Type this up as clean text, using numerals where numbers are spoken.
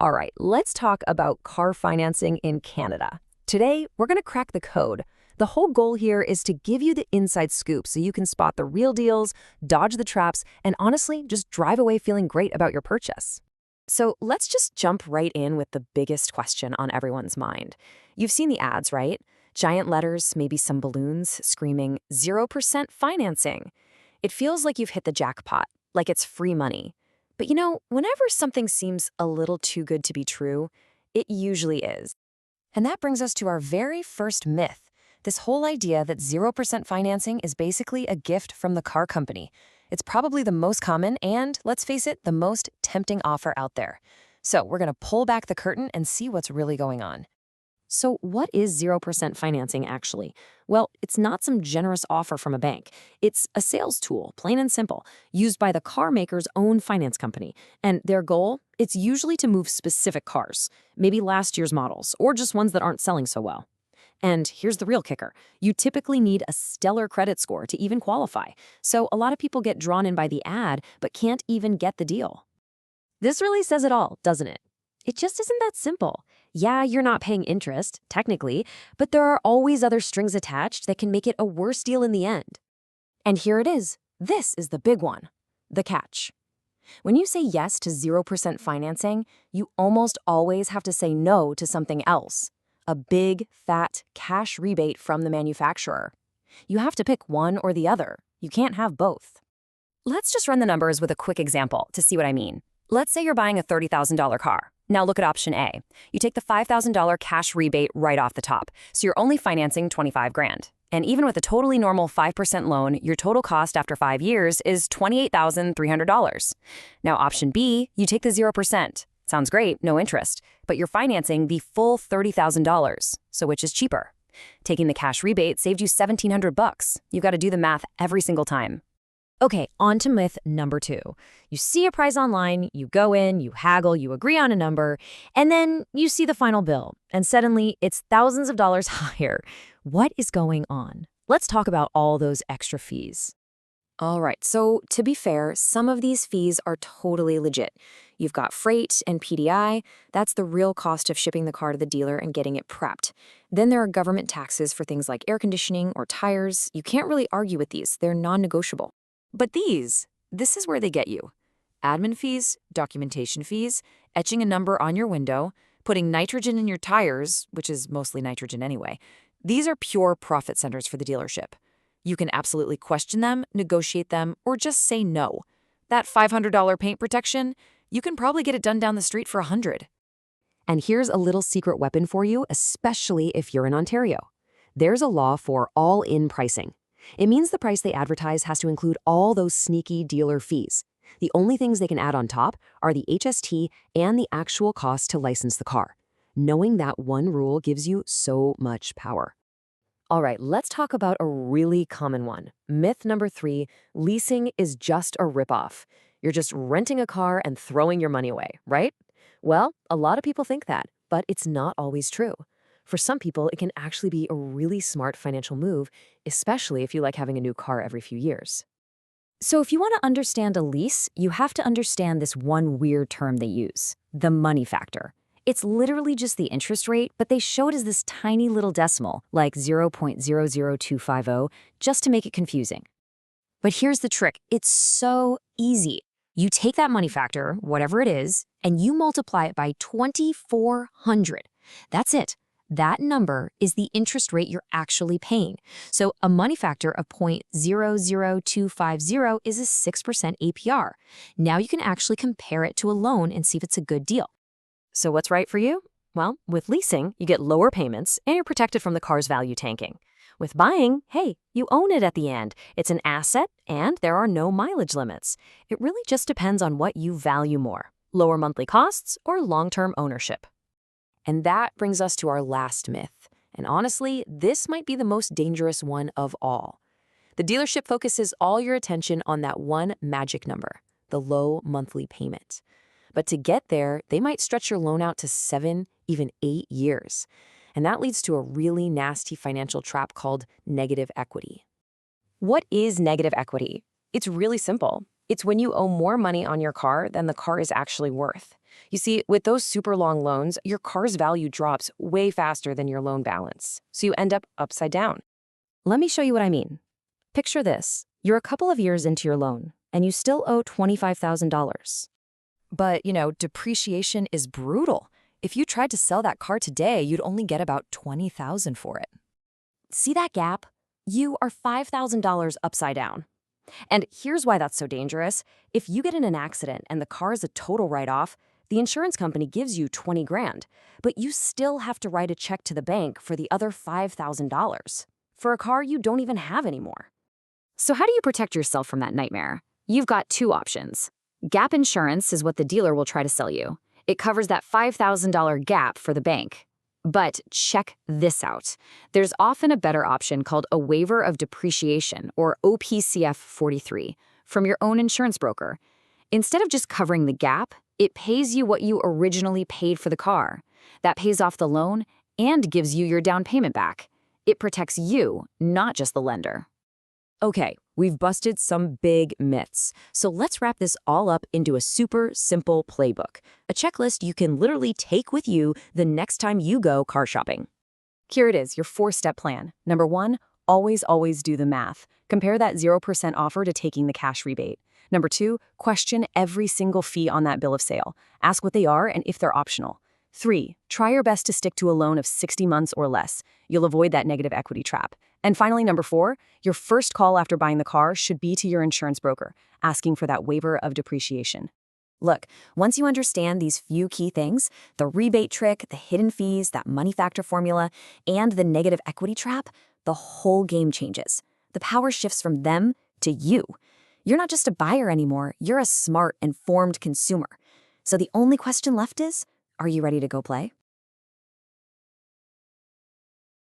All right, let's talk about car financing in Canada. Today, we're going to crack the code. The whole goal here is to give you the inside scoop so you can spot the real deals, dodge the traps, and honestly, just drive away feeling great about your purchase. So let's just jump right in with the biggest question on everyone's mind. You've seen the ads, right? Giant letters, maybe some balloons screaming 0% financing. It feels like you've hit the jackpot, like it's free money. But whenever something seems a little too good to be true, it usually is. And that brings us to our very first myth, this whole idea that 0% financing is basically a gift from the car company. It's probably the most common and, let's face it, the most tempting offer out there. So we're going to pull back the curtain and see what's really going on. So what is 0% financing actually? Well, it's not some generous offer from a bank. It's a sales tool, plain and simple, used by the car maker's own finance company. And their goal? It's usually to move specific cars, maybe last year's models, or just ones that aren't selling so well. And here's the real kicker. You typically need a stellar credit score to even qualify. So a lot of people get drawn in by the ad, but can't even get the deal. This really says it all, doesn't it? It just isn't that simple. Yeah, you're not paying interest, technically, but there are always other strings attached that can make it a worse deal in the end. And here it is. This is the big one, the catch. When you say yes to 0% financing, you almost always have to say no to something else, a big, fat cash rebate from the manufacturer. You have to pick one or the other. You can't have both. Let's just run the numbers with a quick example to see what I mean. Let's say you're buying a $30,000 car. Now look at option A. You take the $5,000 cash rebate right off the top, so you're only financing $25,000. And even with a totally normal 5% loan, your total cost after 5 years is $28,300. Now option B, you take the 0%. Sounds great, no interest, but you're financing the full $30,000. So which is cheaper? Taking the cash rebate saved you $1,700. You've got to do the math every single time. Okay, on to myth number 2. You see a price online, you go in, you haggle, you agree on a number, and then you see the final bill, and suddenly it's thousands of dollars higher. What is going on? Let's talk about all those extra fees. All right, so to be fair, some of these fees are totally legit. You've got freight and PDI. That's the real cost of shipping the car to the dealer and getting it prepped. Then there are government taxes for things like air conditioning or tires. You can't really argue with these. They're non-negotiable. But this is where they get you. Admin fees, documentation fees, etching a number on your window, putting nitrogen in your tires, which is mostly nitrogen anyway. These are pure profit centers for the dealership. You can absolutely question them, negotiate them, or just say no. That $500 paint protection, you can probably get it done down the street for $100. And here's a little secret weapon for you, especially if you're in Ontario. There's a law for all-in pricing. It means the price they advertise has to include all those sneaky dealer fees. The only things they can add on top are the HST and the actual cost to license the car. Knowing that one rule gives you so much power. All right, let's talk about a really common one. Myth number 3, leasing is just a ripoff. You're just renting a car and throwing your money away, right? Well, a lot of people think that, but it's not always true. For some people, it can actually be a really smart financial move, especially if you like having a new car every few years. So if you want to understand a lease, you have to understand this one weird term they use, the money factor. It's literally just the interest rate, but they show it as this tiny little decimal, like 0.00250, just to make it confusing. But here's the trick. It's so easy. You take that money factor, whatever it is, and you multiply it by 2,400. That's it. That number is the interest rate you're actually paying. So a money factor of 0.00250 is a 6% APR. Now you can actually compare it to a loan and see if it's a good deal. So what's right for you? Well, with leasing, you get lower payments and you're protected from the car's value tanking. With buying, hey, you own it at the end. It's an asset and there are no mileage limits. It really just depends on what you value more, lower monthly costs or long-term ownership. And that brings us to our last myth. And honestly, this might be the most dangerous one of all. The dealership focuses all your attention on that one magic number, the low monthly payment. But to get there, they might stretch your loan out to 7, even 8 years. And that leads to a really nasty financial trap called negative equity. What is negative equity? It's really simple. It's when you owe more money on your car than the car is actually worth. You see, with those super long loans, your car's value drops way faster than your loan balance, so you end up upside down. Let me show you what I mean. Picture this. You're a couple of years into your loan, and you still owe $25,000. But, depreciation is brutal. If you tried to sell that car today, you'd only get about $20,000 for it. See that gap? You are $5,000 upside down. And here's why that's so dangerous. If you get in an accident and the car is a total write-off, the insurance company gives you 20 grand, but you still have to write a check to the bank for the other $5,000 for a car you don't even have anymore. So how do you protect yourself from that nightmare? You've got two options. Gap insurance is what the dealer will try to sell you. It covers that $5,000 gap for the bank. But check this out. There's often a better option called a waiver of depreciation, or OPCF 43, from your own insurance broker. Instead of just covering the gap, it pays you what you originally paid for the car. That pays off the loan and gives you your down payment back. It protects you, not just the lender. Okay, we've busted some big myths. So let's wrap this all up into a super simple playbook, a checklist you can literally take with you the next time you go car shopping. Here it is, your 4-step plan. Number 1, always do the math. Compare that 0% offer to taking the cash rebate. Number 2, question every single fee on that bill of sale. Ask what they are and if they're optional. 3, try your best to stick to a loan of 60 months or less. You'll avoid that negative equity trap. And finally, number 4, your first call after buying the car should be to your insurance broker, asking for that waiver of depreciation. Look, once you understand these few key things, the rebate trick, the hidden fees, that money factor formula, and the negative equity trap, the whole game changes. The power shifts from them to you. You're not just a buyer anymore, you're a smart, informed consumer. So the only question left is, are you ready to go play?